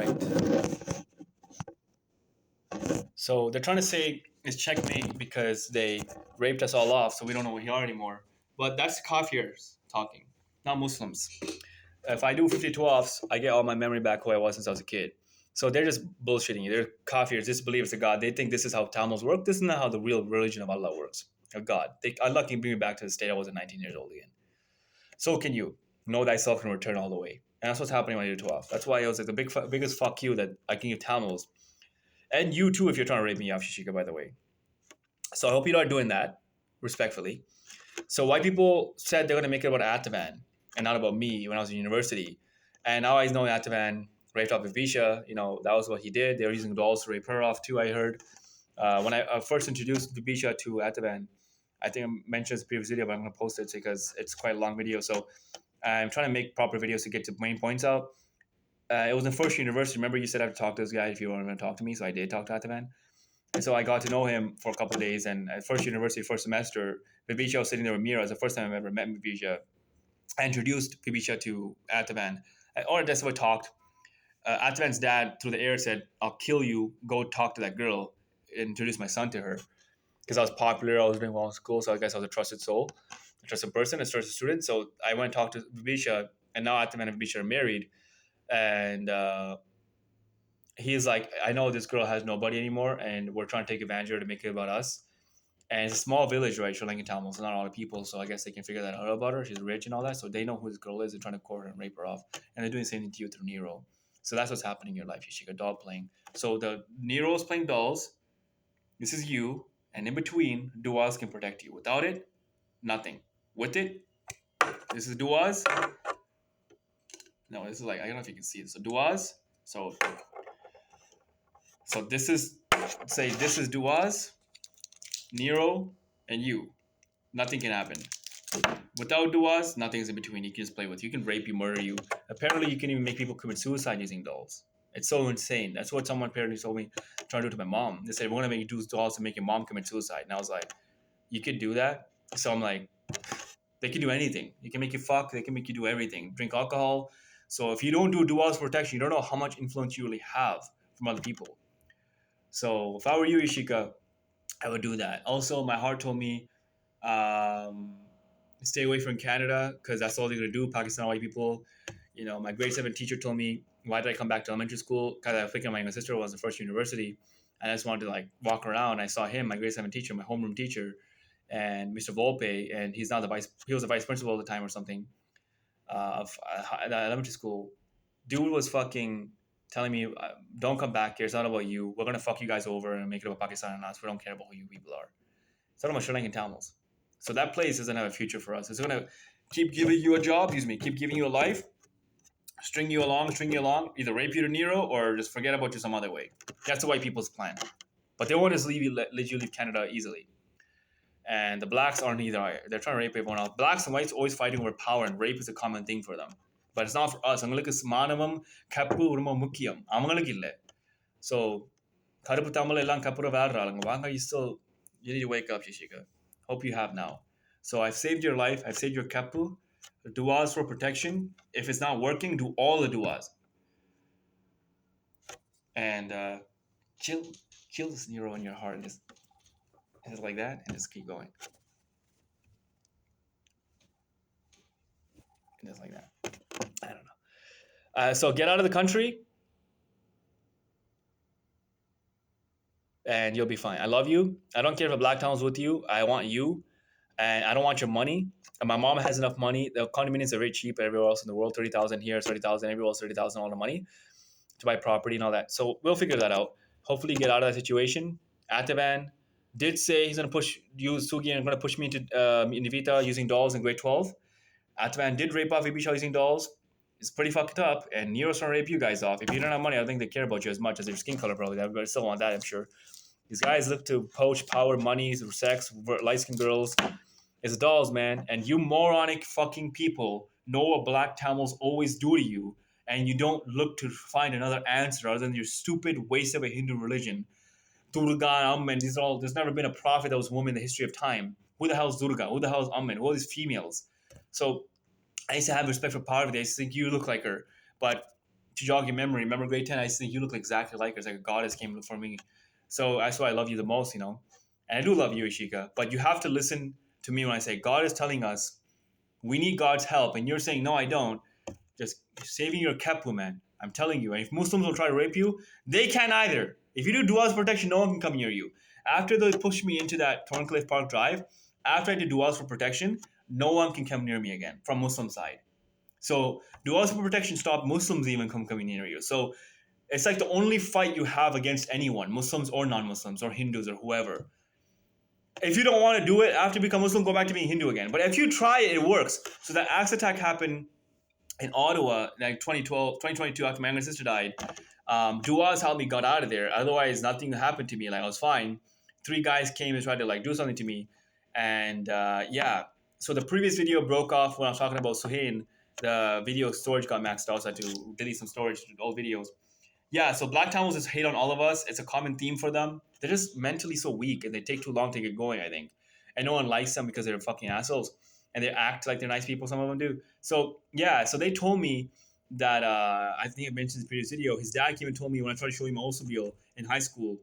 right. So they're trying to say it's checkmate because they raped us all off, so we don't know who we are anymore. But that's kafirs talking, not Muslims. If I do 52 offs, I get all my memory back who I was since I was a kid. So they're just bullshitting you. They're kafirs, disbelievers of God. They think this is how Tamils work. This is not how the real religion of Allah works, of God. Allah can bring me back to the state I was at 19 years old again. So can you. Know thyself and return all the way. And that's what's happening when you do 12. That's why it was like the biggest fuck you that I can give Tamils. And you too, if you're trying to rape me off, Shishika, by the way. So I hope you're not doing that, respectfully. So white people said they're going to make it about Ataman and not about me when I was in university. And now I know Ataman raped off Vivisha. That was what he did. They were using dolls to rape her off too, I heard. When I first introduced Vivisha to Ataman, I think I mentioned this previous video, but I'm going to post it because it's quite a long video. So I'm trying to make proper videos to get to main points out. It was in first university. Remember, you said I had to talk to this guy if you weren't going to talk to me. So I did talk to Ataman. And so I got to know him for a couple of days. And at first university, first semester, Vivisha was sitting there with Mira. It was the first time I've ever met Vivisha. I introduced Vivisha to Ataman. Or that's what I talked. Ataman's dad, through the air, said, I'll kill you. Go talk to that girl. Introduce my son to her. Because I was popular. I was doing well in school. So I guess I was a trusted soul, a trusted person, a trusted student. So I went and talked to Vivisha. And now Ataman and Vivisha are married. And he's like, I know this girl has nobody anymore, and we're trying to take advantage of her to make it about us. And it's a small village, right? Sri Lankan Tamils, not a lot of people, so I guess they can figure that out about her. She's rich and all that, so they know who this girl is. They're trying to court her and rape her off, and they're doing the same thing to you through Nero. So that's what's happening in your life. Shishika, doll playing. So the Nero is playing dolls. This is you, and in between, duas can protect you. Without it, nothing. With it, this is duas. No, this is like, I don't know if you can see it. So duas. So this is, say this is duas, Nero, and you. Nothing can happen. Without duas, nothing's in between. You can just play with. You can rape you, murder you. Apparently, you can even make people commit suicide using dolls. It's so insane. That's what someone apparently told me, trying to do to my mom. They said, we're going to make you do dolls to make your mom commit suicide. And I was like, you could do that? So I'm like, they can do anything. They can make you fuck. They can make you do everything. Drink alcohol. So if you don't do duas protection, you don't know how much influence you really have from other people. So if I were you, Ishika, I would do that. Also, my heart told me, um, stay away from Canada because that's all they're gonna do. Pakistan white people. My grade 7 teacher told me, why did I come back to elementary school? Because I was thinking my younger sister was the first university, and I just wanted to like walk around. I saw him, my grade 7 teacher, my homeroom teacher, and Mr. Volpe, and he's now he was the vice principal at the time or something of the elementary school. Dude was fucking telling me, don't come back here. It's not about you. We're going to fuck you guys over and make it about Pakistan and us. We don't care about who you people are. It's not about Sri Lankan Tamils. So that place doesn't have a future for us. It's going to keep giving you a job, keep giving you a life, string you along, either rape you to Nero or just forget about you some other way. That's the white people's plan. But they won't just let you leave Canada easily. And the blacks aren't either. They're trying to rape everyone else. Blacks and whites always fighting over power, and rape is a common thing for them. But it's not for us. அவங்களுக்கு சமானமும் cup ரொம்ப முக்கியம். அவங்களுக்கு இல்லை. So கருப்பு தமிழ் எல்லாம் கப்புற வாழ்றாங்க. வாங்க, you need to wake up, Shishika. Hope you have now. So I've saved your life. I've saved your kapu. Duas for protection. If it's not working, do all the duas. And chill this Nero in your heart and just like that, and just keep going. And just like that. I don't know. So get out of the country, and you'll be fine. I love you. I don't care if a black town's with you. I want you, and I don't want your money. And my mom has enough money. The condominiums are very cheap everywhere else in the world. 30,000 here, 30,000 everywhere else, 30,000 all the money to buy property and all that. So we'll figure that out. Hopefully, get out of that situation. Atavan did say he's going to push you, Sugi, and going to push me into Nivita using dolls in grade 12. Atavan did rape off Ibisha using dolls. It's pretty fucked up, and Nero's trying to rape you guys off. If you don't have money, I don't think they care about you as much as your skin color, probably. They still want that, I'm sure. These guys look to poach power, money, sex, light-skinned girls. It's dolls, man. And you moronic fucking people know what black Tamils always do to you, and you don't look to find another answer other than your stupid waste of a Hindu religion. Durga, Amman, there's never been a prophet that was a woman in the history of time. Who the hell is Durga? Who the hell is Amman? Who are these females? So I used to have respect for Parvati. I used to think you look like her. But to jog your memory, remember grade 10? I used to think you look exactly like her. It's like a goddess came for me. So that's why I love you the most, you know. And I do love you, Ishika. But you have to listen to me when I say God is telling us we need God's help, and you're saying no, I don't. Just saving your kepu, man. I'm telling you. And if Muslims will try to rape you, they can't either. If you do du'as protection, no one can come near you. After they pushed me into that Thorncliffe Park Drive, after I did du'as for protection, no one can come near me again from Muslim side. So du'as for protection stop Muslims even coming near you. So it's like the only fight you have against anyone, Muslims or non-Muslims or Hindus or whoever. If you don't want to do it after you become Muslim, go back to being Hindu again. But if you try it, it works. So that axe attack happened in Ottawa, like 2012, 2022, after my younger sister died. Duas helped me got out of there. Otherwise, nothing happened to me. Like I was fine. 3 guys came and tried to like do something to me, and yeah. So the previous video broke off when I was talking about Suhain. The video storage got maxed out, so I had to delete some storage, old videos. Yeah, so Black Tamils just hate on all of us. It's a common theme for them. They're just mentally so weak and they take too long to get going, I think. And no one likes them because they're fucking assholes. And they act like they're nice people, some of them do. So, yeah, so they told me that, I think I mentioned in the previous video, his dad came and told me when I tried to show him Oldsmobile in high school,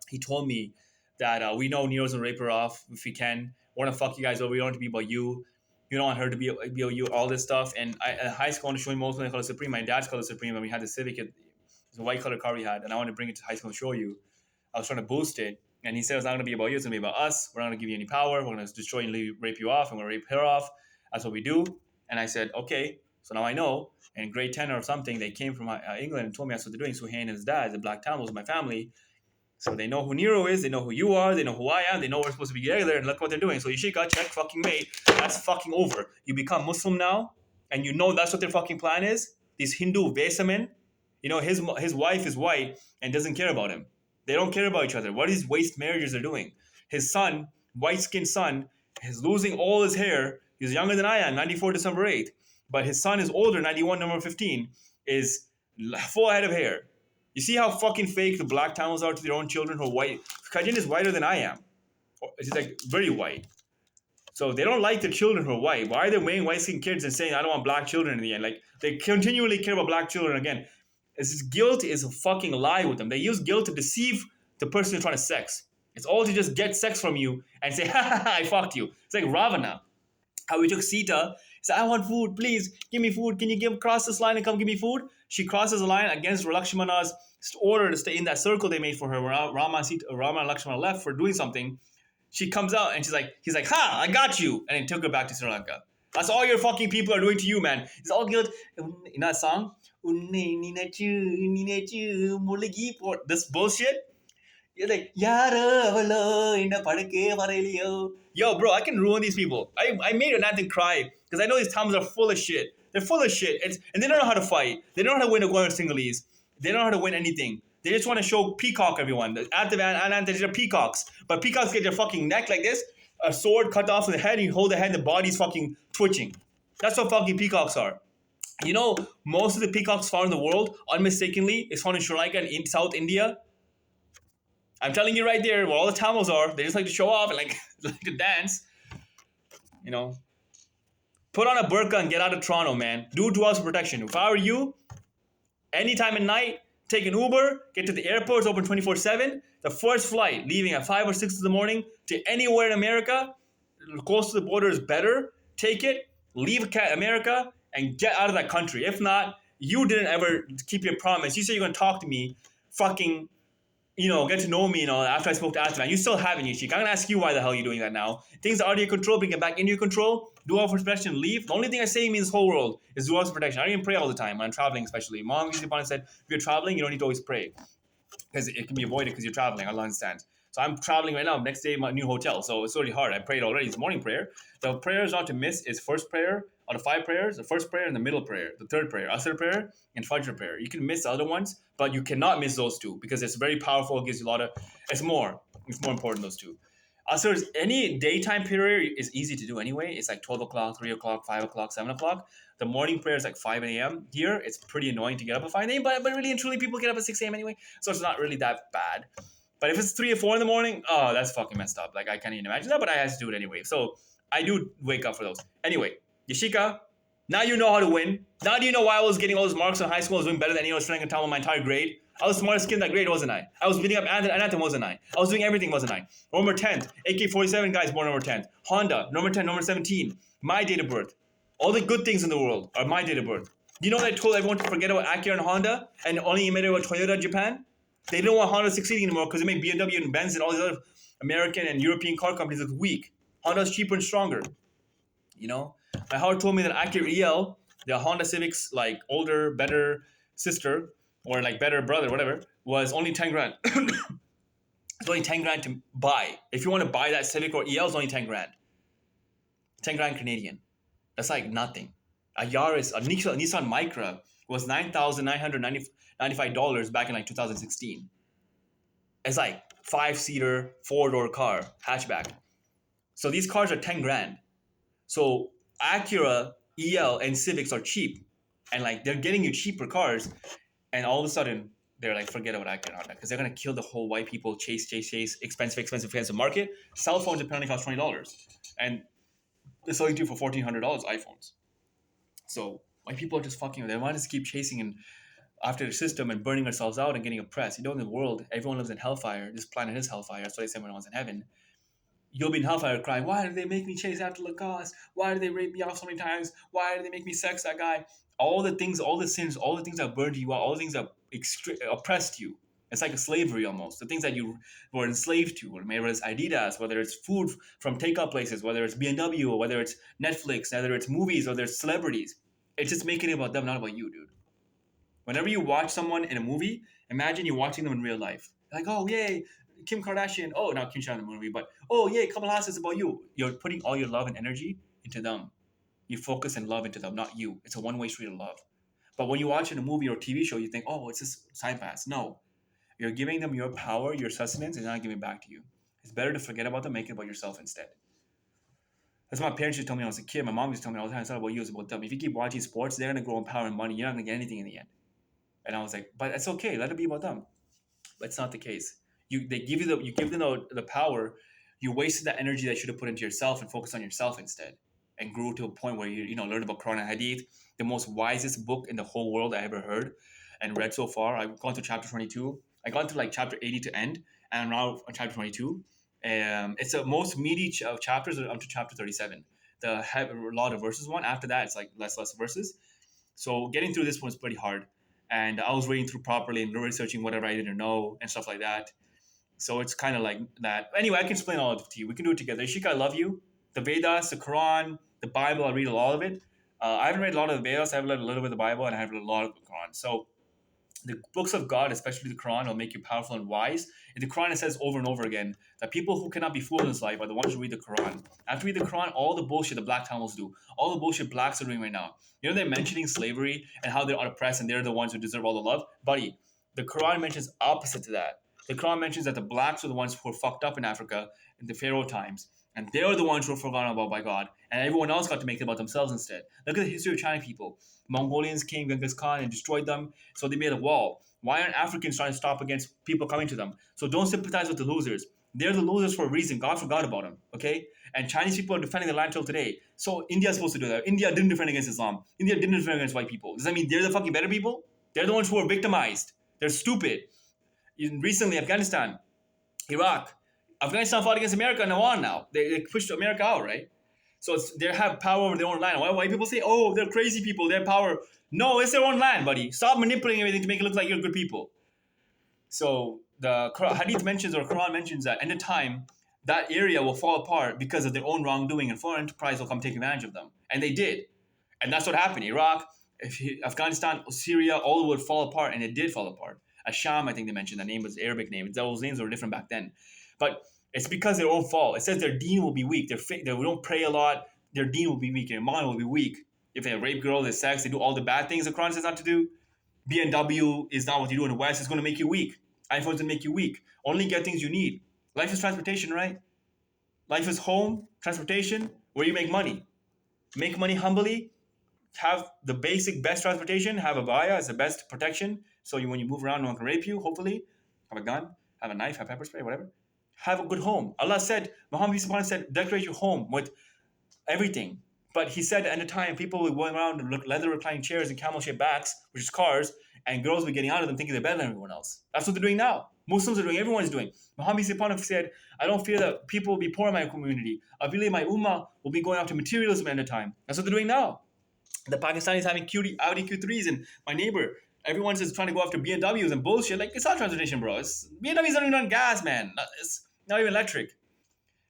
he told me that we know Nero's gonna rape her off if we can. We want to fuck you guys over. We don't want it to be about you. You don't want her to be about you, all this stuff. And at high school, I want to show him Oldsmobile Color Supreme. My dad's Color Supreme, and we had the Civic. It's a white color car we had, and I wanted to bring it to high school and show you. I was trying to boost it, and he said it's not going to be about you, it's going to be about us. We're not going to give you any power. We're going to destroy and rape you off, and we're going to rape her off. That's what we do. And I said, okay. So now I know. And in grade 10 or something, they came from England and told me that's what they're doing. Suhain and his dad, the Black Tamils, my family. So they know who Nero is, they know who you are, they know who I am, they know we're supposed to be together, and look what they're doing. So Ishika, check fucking mate. That's fucking over. You become Muslim now, and you know that's what their fucking plan is? These Hindu Vesamen. You know, his wife is white and doesn't care about him. They don't care about each other. What these waste marriages are doing? His son, white-skinned son, is losing all his hair. He's younger than I am, 94 December 8th. But his son is older, 91 November 15, is full head of hair. You see how fucking fake the Black Tamils are to their own children who are white? Kajin is whiter than I am. He's like very white. So they don't like the children who are white. Why are they weighing white-skinned kids and saying, I don't want black children in the end? Like, they continually care about black children again. It's guilt is a fucking lie with them. They use guilt to deceive the person you're trying to sex. It's all to just get sex from you and say, ha ha ha, I fucked you. It's like Ravana. How we took Sita. He said, I want food, please, give me food. Can you cross this line and come give me food? She crosses the line against Lakshmana's order to stay in that circle they made for her where Rama and Lakshmana left for doing something. She comes out and he's like, ha, I got you. And then took her back to Sri Lanka. That's all your fucking people are doing to you, man. It's all guilt. In that song, this bullshit. You're like, yo, bro, I can ruin these people. I made Ananthan cry because I know these Tamils are full of shit. They're full of shit. And they don't know how to fight. They don't know how to win a Goyal Sinhalese. They don't know how to win anything. They just want to show peacock everyone. They're peacocks. But peacocks get their fucking neck like this, a sword cut off in the head, and you hold the head, and the body's fucking twitching. That's what fucking peacocks are. You know, most of the peacocks found in the world, unmistakably, is found in Sri Lanka and in South India. I'm telling you right there, where all the Tamils are, they just like to show off and like to dance. You know, put on a burqa and get out of Toronto, man. Do 2 hours of protection. If I were you, anytime at night, take an Uber, get to the airport, it's open 24/7. The first flight leaving at 5 or 6 in the morning to anywhere in America, close to the border is better. Take it, leave America, and get out of that country. If not, you didn't ever keep your promise. You said you're going to talk to me, fucking, you know, get to know me, you know, after I spoke to Atman. You still haven't, Yashik. I'm going to ask you why the hell you're doing that now. Things are out of your control, bring it back into your control. Do all for protection, leave. The only thing I say means this whole world is do all for protection. I don't even pray all the time when I'm traveling, especially. Mom usually said, if you're traveling, you don't need to always pray. Because it can be avoided because you're traveling. I understand. So I'm traveling right now. Next day, my new hotel. So it's already hard. I prayed already. It's morning prayer. The prayers not to miss is first prayer out of 5 prayers. The first prayer and the middle prayer. The third prayer, Asr prayer and Fajr prayer. You can miss the other ones, but you cannot miss those 2 because it's very powerful. It gives you a lot of. It's more important those 2. Asr, any daytime prayer is easy to do anyway. It's like 12 o'clock, 3 o'clock, 5 o'clock, 7 o'clock. The morning prayer is like 5 a.m. Here, it's pretty annoying to get up at 5 a.m., but really and truly, people get up at 6 a.m. anyway, so it's not really that bad. But if it's 3 or 4 in the morning, oh, that's fucking messed up. Like, I can't even imagine that, but I have to do it anyway. So I do wake up for those. Anyway, Yashika, Now you know how to win. Now do you know why I was getting all those marks in high school? I was doing better than anyone trying to tell my entire grade. I was the smartest kid in that grade, wasn't I? I was beating up Anthem, wasn't I? I was doing everything, wasn't I? Number 10th, AK-47 guys born number 10th. Honda, number 10, number 17. My date of birth. All the good things in the world are my date of birth. You know that I told everyone to forget about Acura and Honda and only admitted about Toyota in Japan? They don't want Honda succeeding anymore because they make BMW and Benz and all these other American and European car companies look weak. Honda's cheaper and stronger. You know? My heart told me that Acura EL, the Honda Civic's like older, better sister, or like better brother, whatever, was only 10 grand. It's only 10 grand to buy. If you want to buy that Civic or EL, it's only 10 grand. 10 grand Canadian. That's like nothing. A Yaris, a Nissan Micra was $9,995 back in like 2016. It's like 5-seater, 4-door car, hatchback. So these cars are 10 grand. So Acura, EL, and Civics are cheap. And like they're getting you cheaper cars. And all of a sudden, they're like, forget about Acura and Honda. Because they're going to kill the whole white people, chase, expensive market. Cell phones apparently cost $20. And they're selling to you for $1,400 iPhones. So white people are just fucking. They want us to keep chasing and after the system and burning ourselves out and getting oppressed. You know, in the world, everyone lives in hellfire. This planet is hellfire. That's what I said when I was in heaven. You'll be in hellfire crying, why did they make me chase after Lacoste? Why did they rape me off so many times? Why did they make me sex that guy? All the things, all the sins, all the things that burned you out, all the things that oppressed you. It's like a slavery almost. The things that you were enslaved to, whether it's Adidas, whether it's food from takeout places, whether it's BMW, or whether it's Netflix, whether it's movies, or there's celebrities. It's just making it about them, not about you, dude. Whenever you watch someone in a movie, imagine you're watching them in real life. Like, oh, yay, Kim Kardashian. Oh, not Kim Kardashian in the movie, but oh, yay, Kamala Harris is about you. You're putting all your love and energy into them. You focus and love into them, not you. It's a one-way street of love. But when you watch in a movie or TV show, you think, oh, it's just side pass. No. You're giving them your power, your sustenance, and not giving it back to you. It's better to forget about them, make it about yourself instead. That's what my parents used to tell me when I was a kid. My mom used to tell me all the time, it's not about you, it's about them. If you keep watching sports, they're going to grow in power and money. You're not going to get anything in the end. And I was like, but it's okay. Let it be about them. But it's not the case. You give them the power. You wasted that energy that you should have put into yourself and focused on yourself instead. And grew to a point where you learned about Quran and Hadith, the most wisest book in the whole world I ever heard and read so far. I've gone to chapter 22. I got to like chapter 80 to end, and I'm now on chapter 22. It's the most meaty of chapters up to chapter 37. The have a lot of verses one. After that, it's like less verses. So getting through this one is pretty hard. And I was reading through properly and researching whatever I didn't know and stuff like that. So it's kind of like that. Anyway, I can explain all of it to you. We can do it together. Ishika, I love you. The Vedas, the Quran, the Bible, I read all of it. I haven't read a lot of the Vedas. I've read a little bit of the Bible, and I have read a lot of the Quran. So the books of God, especially the Quran, will make you powerful and wise. In the Quran, it says over and over again that people who cannot be fooled in this life are the ones who read the Quran. After you read the Quran, all the bullshit the black Tamils do, all the bullshit blacks are doing right now. You know, they're mentioning slavery and how they're oppressed and they're the ones who deserve all the love. Buddy, the Quran mentions opposite to that. The Quran mentions that the blacks are the ones who were fucked up in Africa in the Pharaoh times. And they're the ones who were forgotten about by God. And everyone else got to make it about themselves instead. Look at the history of Chinese people. Mongolians came, Genghis Khan, and destroyed them. So they made a wall. Why aren't Africans trying to stop against people coming to them? So don't sympathize with the losers. They're the losers for a reason. God forgot about them, okay? And Chinese people are defending the land till today. So India's supposed to do that. India didn't defend against Islam. India didn't defend against white people. Does that mean they're the fucking better people? They're the ones who are victimized. They're stupid. Recently, Afghanistan, Iraq. Afghanistan fought against America and won now. They pushed America out, right? So they have power over their own land. Why white people say, oh, they're crazy people, they have power. No, it's their own land, buddy. Stop manipulating everything to make it look like you're good people. So the Hadith mentions, or Quran mentions, that in the time, that area will fall apart because of their own wrongdoing, and foreign enterprise will come take advantage of them. And they did. And that's what happened. Iraq, Afghanistan, Syria, all would fall apart, and it did fall apart. Asham, I think they mentioned, the name was Arabic name. Those names were different back then. But it's because their own fault. It says their deen will be weak. They don't pray a lot. Their deen will be weak. Their mind will be weak. If they rape girls, they sex, they do all the bad things the Quran says not to do. BMW is not what you do in the West. It's going to make you weak. iPhone's going to make you weak. Only get things you need. Life is transportation, right? Life is home, transportation, where you make money. Make money humbly. Have the basic best transportation. Have a baya as the best protection. So when you move around, no one can rape you, hopefully. Have a gun, have a knife, have pepper spray, whatever. Have a good home. Allah said, Muhammad said, decorate your home with everything. But he said at the time, people were going around in leather reclining chairs and camel-shaped backs, which is cars, and girls were getting out of them thinking they're better than everyone else. That's what they're doing now. Muslims are doing, everyone's doing. Muhammad Sipanov said, I don't fear that people will be poor in my community. I believe my ummah will be going after materialism at the time. That's what they're doing now. The Pakistanis having Audi Q3s, and my neighbor, everyone's just trying to go after BMWs and bullshit. Like, it's not transportation, bro. BMWs aren't even on gas, man. It's not even electric.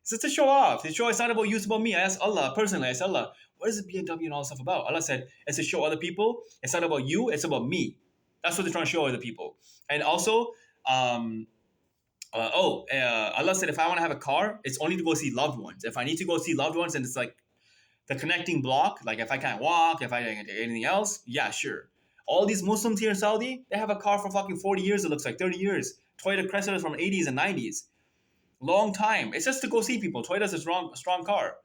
So it's a show off. It's not about you, it's about me. I asked Allah, personally, I asked Allah, what is the BMW and all this stuff about? Allah said, it's to show other people. It's not about you, it's about me. That's what they're trying to show other people. And also, Allah said, if I want to have a car, it's only to go see loved ones. If I need to go see loved ones and it's like the connecting block, like if I can't walk, if I can't do anything else, yeah, sure. All these Muslims here in Saudi, they have a car for fucking 40 years, it looks like 30 years. Toyota Cressida from 80s and 90s. Long time. It's just to go see people. Toyota's a strong car.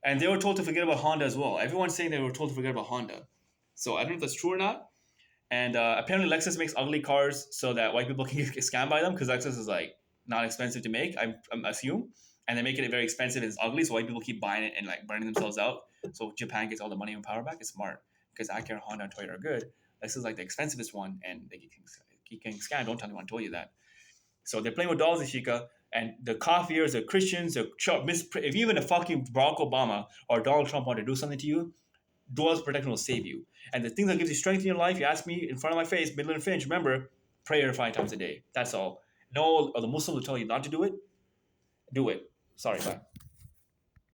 And they were told to forget about Honda as well. Everyone's saying they were told to forget about Honda. So I don't know if that's true or not. And apparently Lexus makes ugly cars so that white people can get scammed by them because Lexus is like not expensive to make, I assume. And they make it very expensive and it's ugly, so white people keep buying it and like burning themselves out. So Japan gets all the money and power back. It's smart because Acura, Honda, and Toyota are good. Lexus is like the expensivest one and they keep getting scammed. Don't tell anyone I told you that. So they're playing with dolls, Ishika, and the Kafirs, the Christians, if even the fucking Barack Obama or Donald Trump want to do something to you, dual's protection will save you. And the thing that gives you strength in your life, you ask me in front of my face, Midland and Finch, remember, prayer 5 times a day. That's all. No, or the Muslims will tell you not to do it. Do it. Sorry, bye.